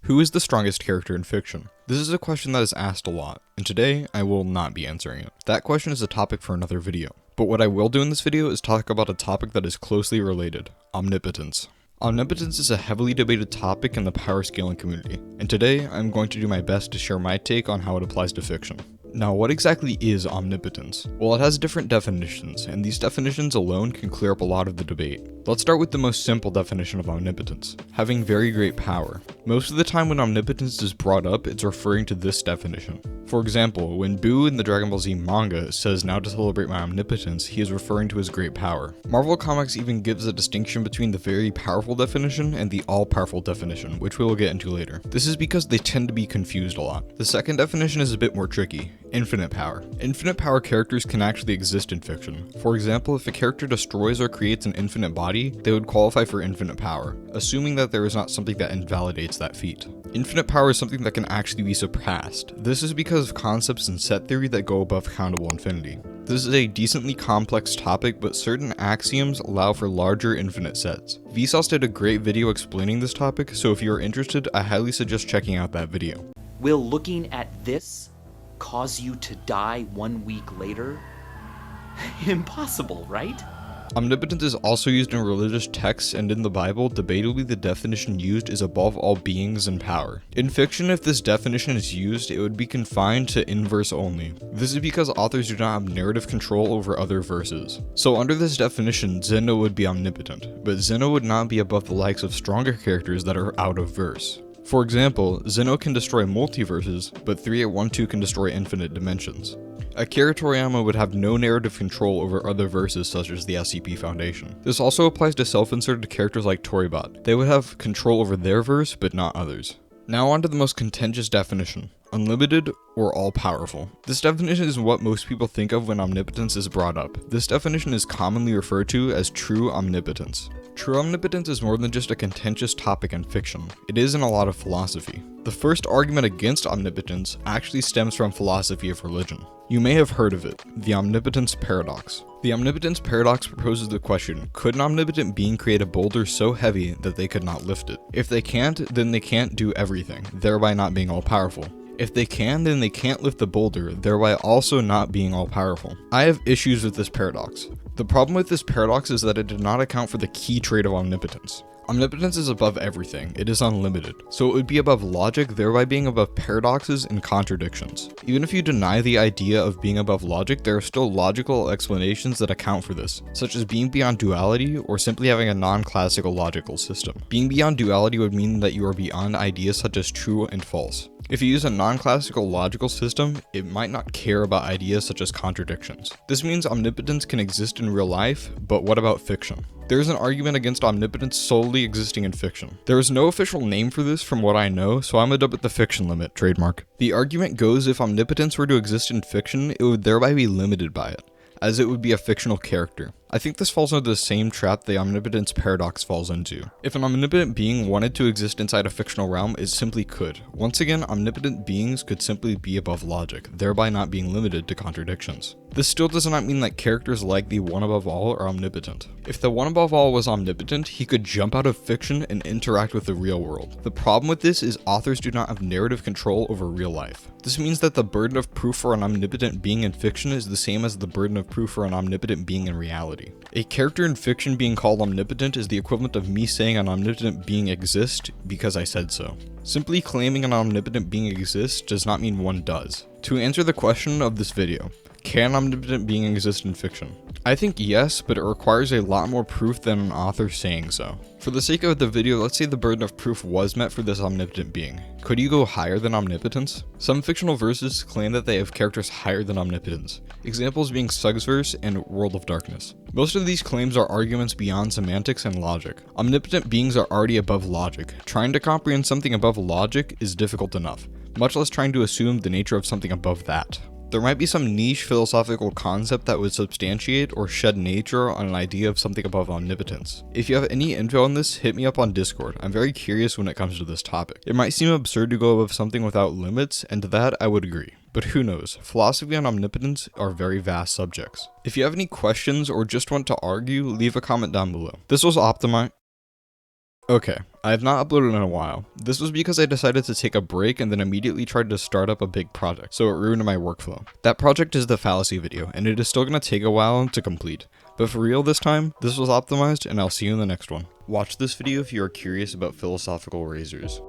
Who is the strongest character in fiction? This is a question that is asked a lot, and today I will not be answering it. That question is a topic for another video. But what I will do in this video is talk about a topic that is closely related: omnipotence. Omnipotence is a heavily debated topic in the power scaling community, and today I'm going to do my best to share my take on how it applies to fiction. Now, what exactly is omnipotence? Well, it has different definitions, and these definitions alone can clear up a lot of the debate. Let's start with the most simple definition of omnipotence: having very great power. Most of the time when omnipotence is brought up, it's referring to this definition. For example, when Boo in the Dragon Ball Z manga says, "Now to celebrate my omnipotence," he is referring to his great power. Marvel Comics even gives a distinction between the very powerful definition and the all-powerful definition, which we will get into later. This is because they tend to be confused a lot. The second definition is a bit more tricky: infinite power. Infinite power characters can actually exist in fiction. For example, if a character destroys or creates an infinite body, they would qualify for infinite power, assuming that there is not something that invalidates that feat. Infinite power is something that can actually be surpassed. This is because of concepts in set theory that go above countable infinity. This is a decently complex topic, but certain axioms allow for larger infinite sets. Vsause did a great video explaining this topic, so if you are interested, I highly suggest checking out that video. Will looking at this cause you to die 1 week later? Impossible, right? Omnipotence is also used in religious texts, and in the Bible, debatably the definition used is above all beings and power. In fiction, if this definition is used, it would be confined to inverse only. This is because authors do not have narrative control over other verses. So under this definition, Zeno would be omnipotent, but Zeno would not be above the likes of stronger characters that are out of verse. For example, Zeno can destroy multiverses, but 3-8-1-2 can destroy infinite dimensions. Akira Toriyama would have no narrative control over other verses such as the SCP Foundation. This also applies to self-inserted characters like Toribot. They would have control over their verse, but not others. Now on to the most contentious definition: unlimited or all-powerful. This definition is what most people think of when omnipotence is brought up. This definition is commonly referred to as true omnipotence. True omnipotence is more than just a contentious topic in fiction. It is in a lot of philosophy. The first argument against omnipotence actually stems from philosophy of religion. You may have heard of it, the omnipotence paradox. The omnipotence paradox proposes the question: could an omnipotent being create a boulder so heavy that they could not lift it? If they can't, then they can't do everything, thereby not being all-powerful. If they can, then they can't lift the boulder, thereby also not being all-powerful. I have issues with this paradox. The problem with this paradox is that it did not account for the key trait of omnipotence. Omnipotence is above everything, it is unlimited, so it would be above logic, thereby being above paradoxes and contradictions. Even if you deny the idea of being above logic, there are still logical explanations that account for this, such as being beyond duality or simply having a non-classical logical system. Being beyond duality would mean that you are beyond ideas such as true and false. If you use a non-classical logical system, it might not care about ideas such as contradictions. This means omnipotence can exist in real life, but what about fiction? There is an argument against omnipotence solely existing in fiction. There is no official name for this from what I know, so I'm gonna dub it the fiction limit, trademark. The argument goes if omnipotence were to exist in fiction, it would thereby be limited by it, as it would be a fictional character. I think this falls into the same trap the omnipotence paradox falls into. If an omnipotent being wanted to exist inside a fictional realm, it simply could. Once again, omnipotent beings could simply be above logic, thereby not being limited to contradictions. This still does not mean that characters like the One Above All are omnipotent. If the One Above All was omnipotent, he could jump out of fiction and interact with the real world. The problem with this is authors do not have narrative control over real life. This means that the burden of proof for an omnipotent being in fiction is the same as the burden of proof for an omnipotent being in reality. A character in fiction being called omnipotent is the equivalent of me saying an omnipotent being exists because I said so. Simply claiming an omnipotent being exists does not mean one does. To answer the question of this video, can an omnipotent being exist in fiction? I think yes, but it requires a lot more proof than an author saying so. For the sake of the video, let's say the burden of proof was met for this omnipotent being. Could you go higher than omnipotence? Some fictional verses claim that they have characters higher than omnipotence, examples being Sug's verse and World of Darkness. Most of these claims are arguments beyond semantics and logic. Omnipotent beings are already above logic. Trying to comprehend something above logic is difficult enough, much less trying to assume the nature of something above that. There might be some niche philosophical concept that would substantiate or shed nature on an idea of something above omnipotence. If you have any info on this, hit me up on Discord. I'm very curious when it comes to this topic. It might seem absurd to go above something without limits, and to that I would agree. But who knows, philosophy and omnipotence are very vast subjects. If you have any questions or just want to argue, leave a comment down below. This was Okay, I have not uploaded in a while. This was because I decided to take a break and then immediately tried to start up a big project, so it ruined my workflow. That project is the fallacy video, and it is still going to take a while to complete. But for real this time, this was optimized, and I'll see you in the next one. Watch this video if you are curious about philosophical razors.